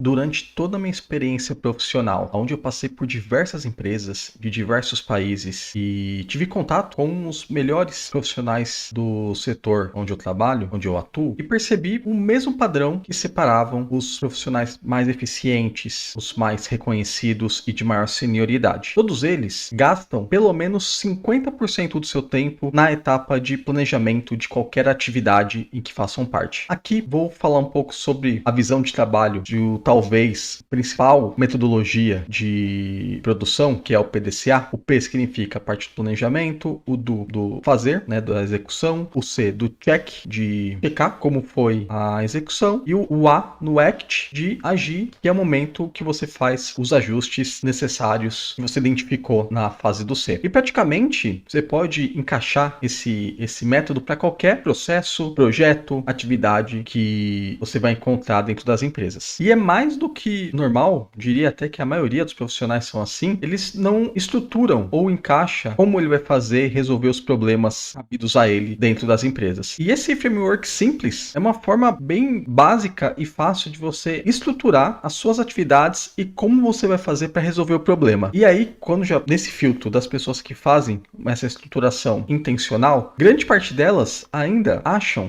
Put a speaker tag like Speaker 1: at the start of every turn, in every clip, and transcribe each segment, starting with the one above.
Speaker 1: Durante toda a minha experiência profissional, onde eu passei por diversas empresas de diversos países e tive contato com os melhores profissionais do setor onde eu trabalho, onde eu atuo, e percebi o mesmo padrão que separavam os profissionais mais eficientes, os mais reconhecidos e de maior senioridade. Todos eles gastam pelo menos 50% do seu tempo na etapa de planejamento de qualquer atividade em que façam parte. Aqui vou falar um pouco sobre a visão de trabalho de talvez principal metodologia de produção, que é o PDCA. O P significa a parte do planejamento, o do fazer, né, da execução, o C do check, de checar como foi a execução, e o A no act, de agir, que é o momento que você faz os ajustes necessários que você identificou na fase do C. E praticamente você pode encaixar esse método para qualquer processo, projeto, atividade que você vai encontrar dentro das empresas. E é mais do que normal, diria até que a maioria dos profissionais são assim, eles não estruturam ou encaixam como ele vai fazer resolver os problemas cabidos a ele dentro das empresas. E esse framework simples é uma forma bem básica e fácil de você estruturar as suas atividades e como você vai fazer para resolver o problema. E aí, quando já nesse filtro das pessoas que fazem essa estruturação intencional, grande parte delas ainda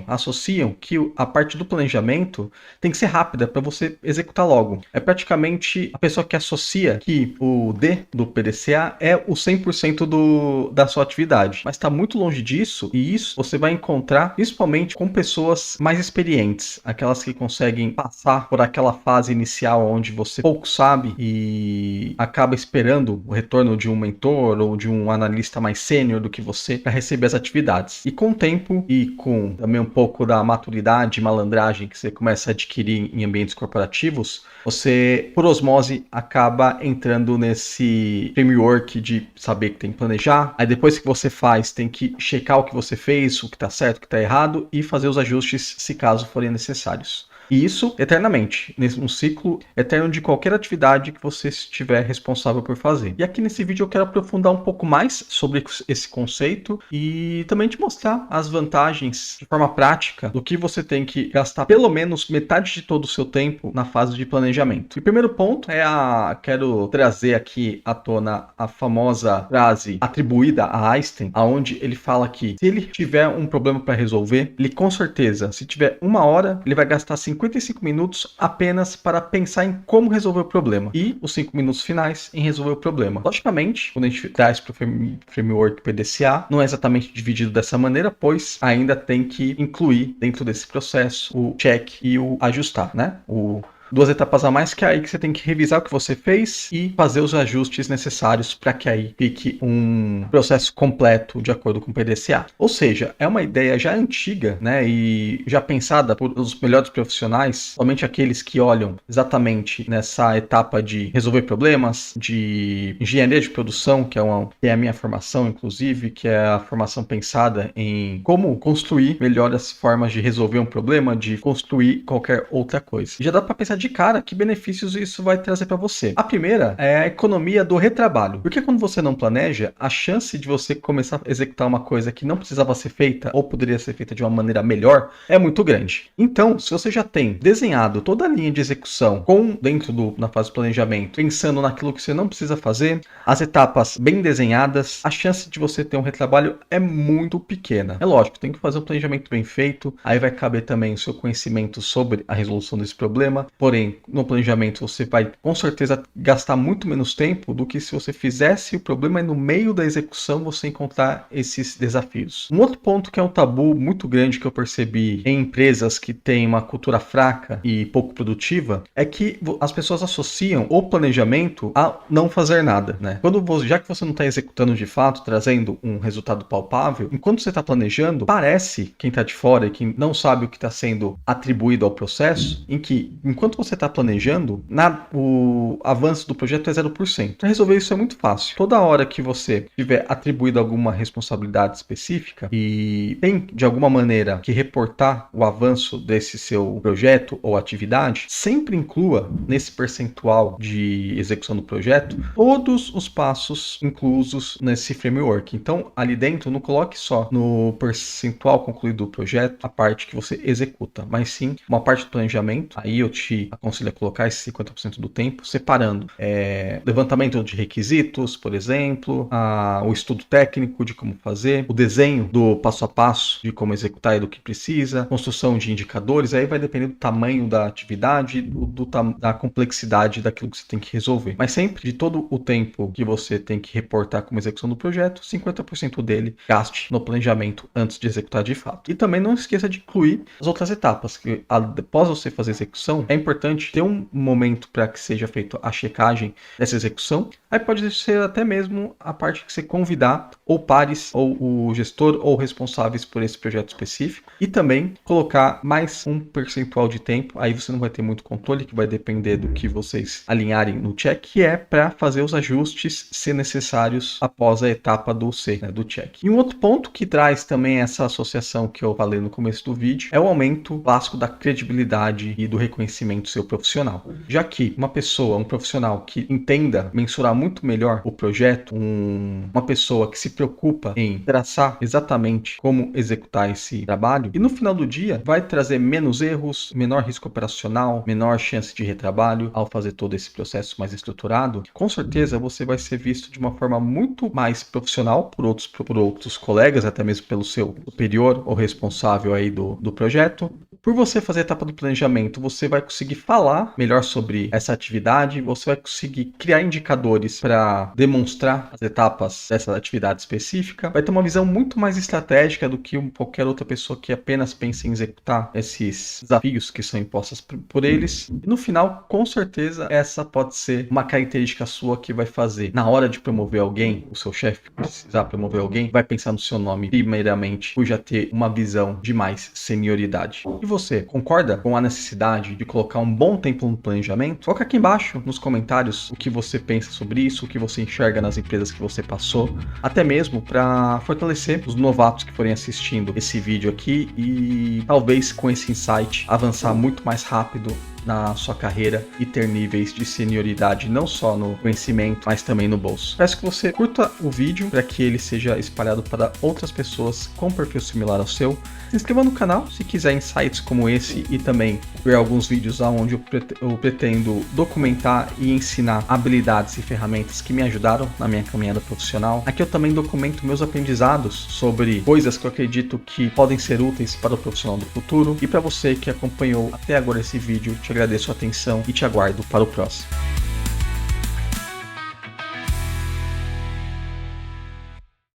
Speaker 1: associam que a parte do planejamento tem que ser rápida para você executar logo. É praticamente a pessoa que associa que o D do PDCA é o 100% da sua atividade. Mas está muito longe disso, e isso você vai encontrar principalmente com pessoas mais experientes, aquelas que conseguem passar por aquela fase inicial onde você pouco sabe e acaba esperando o retorno de um mentor ou de um analista mais sênior do que você para receber as atividades. E com o tempo e com também um pouco da maturidade e malandragem que você começa a adquirir em ambientes corporativos, você, por osmose, acaba entrando nesse framework de saber que tem que planejar. Aí depois que você faz, tem que checar o que você fez, o que está certo, o que está errado e fazer os ajustes se caso forem necessários. E isso eternamente, num ciclo eterno de qualquer atividade que você estiver responsável por fazer. E aqui nesse vídeo eu quero aprofundar um pouco mais sobre esse conceito e também te mostrar as vantagens de forma prática do que você tem que gastar pelo menos metade de todo o seu tempo na fase de planejamento. E o primeiro ponto quero trazer aqui à tona a famosa frase atribuída a Einstein, aonde ele fala que se ele tiver um problema para resolver, ele com certeza, se tiver 1 hora, ele vai gastar 55 minutos apenas para pensar em como resolver o problema e os 5 minutos finais em resolver o problema. Logicamente, quando a gente traz para o framework PDCA, não é exatamente dividido dessa maneira, pois ainda tem que incluir dentro desse processo o check e o ajustar, né? Duas etapas a mais, que é aí que você tem que revisar o que você fez e fazer os ajustes necessários para que aí fique um processo completo de acordo com o PDCA. Ou seja, é uma ideia já antiga, né, e já pensada por os melhores profissionais, somente aqueles que olham exatamente nessa etapa de resolver problemas, de engenharia de produção, que é a minha formação, inclusive, que é a formação pensada em como construir melhores formas de resolver um problema, de construir qualquer outra coisa. Já dá para pensar de cara que benefícios isso vai trazer para você. A primeira é a economia do retrabalho. Porque quando você não planeja, a chance de você começar a executar uma coisa que não precisava ser feita ou poderia ser feita de uma maneira melhor é muito grande. Então, se você já tem desenhado toda a linha de execução na fase de planejamento, pensando naquilo que você não precisa fazer, as etapas bem desenhadas, a chance de você ter um retrabalho é muito pequena. É lógico, tem que fazer um planejamento bem feito, aí vai caber também o seu conhecimento sobre a resolução desse problema. Porém, no planejamento você vai com certeza gastar muito menos tempo do que se você fizesse o problema e no meio da execução você encontrar esses desafios. Um outro ponto que é um tabu muito grande que eu percebi em empresas que têm uma cultura fraca e pouco produtiva é que as pessoas associam o planejamento a não fazer nada, né? Já que você não está executando de fato, trazendo um resultado palpável, enquanto você está planejando, parece, quem está de fora e quem não sabe o que está sendo atribuído ao processo, em que enquanto você está planejando, o avanço do projeto é 0%. Para resolver isso é muito fácil. Toda hora que você tiver atribuído alguma responsabilidade específica e tem, de alguma maneira, que reportar o avanço desse seu projeto ou atividade, sempre inclua nesse percentual de execução do projeto todos os passos inclusos nesse framework. Então, ali dentro, não coloque só no percentual concluído do projeto a parte que você executa, mas sim uma parte do planejamento. Aí eu te gente aconselha colocar esse 50% do tempo separando levantamento de requisitos, por exemplo, o estudo técnico de como fazer, o desenho do passo a passo de como executar e do que precisa, construção de indicadores, aí vai depender do tamanho da atividade, da complexidade daquilo que você tem que resolver. Mas sempre, de todo o tempo que você tem que reportar como execução do projeto, 50% dele gaste no planejamento antes de executar de fato. E também não esqueça de incluir as outras etapas, que após você fazer a execução, é importante ter um momento para que seja feita a checagem dessa execução. Aí pode ser até mesmo a parte que você convidar ou pares, ou o gestor, ou responsáveis por esse projeto específico, e também colocar mais um percentual de tempo, aí você não vai ter muito controle, que vai depender do que vocês alinharem no check, que é para fazer os ajustes se necessários após a etapa do C, né, do check. E um outro ponto que traz também essa associação que eu falei no começo do vídeo é o aumento clássico da credibilidade e do reconhecimento seu profissional. Já que uma pessoa, um profissional que entenda mensurar muito melhor o projeto, uma pessoa que se preocupa em traçar exatamente como executar esse trabalho, e no final do dia vai trazer menos erros, menor risco operacional, menor chance de retrabalho ao fazer todo esse processo mais estruturado, com certeza você vai ser visto de uma forma muito mais profissional por outros colegas, até mesmo pelo seu superior ou responsável aí do projeto. Por você fazer a etapa do planejamento, você vai conseguir falar melhor sobre essa atividade, você vai conseguir criar indicadores para demonstrar as etapas dessa atividade específica, vai ter uma visão muito mais estratégica do que qualquer outra pessoa que apenas pensa em executar esses desafios que são impostos por eles. E no final, com certeza, essa pode ser uma característica sua que vai fazer, na hora de promover alguém, o seu chefe precisar promover alguém, vai pensar no seu nome primeiramente, por já ter uma visão de mais senioridade. E você, concorda com a necessidade de colocar um bom tempo no planejamento? Coloca aqui embaixo nos comentários o que você pensa sobre isso, o que você enxerga nas empresas que você passou, até mesmo para fortalecer os novatos que forem assistindo esse vídeo aqui e talvez com esse insight avançar muito mais rápido na sua carreira e ter níveis de senioridade não só no conhecimento, mas também no bolso. Peço que você curta o vídeo para que ele seja espalhado para outras pessoas com perfil similar ao seu. Se inscreva no canal se quiser insights como esse e também ver alguns vídeos onde eu pretendo documentar e ensinar habilidades e ferramentas que me ajudaram na minha caminhada profissional. Aqui eu também documento meus aprendizados sobre coisas que eu acredito que podem ser úteis para o profissional do futuro. E para você que acompanhou até agora esse vídeo, te agradeço a atenção e te aguardo para o próximo.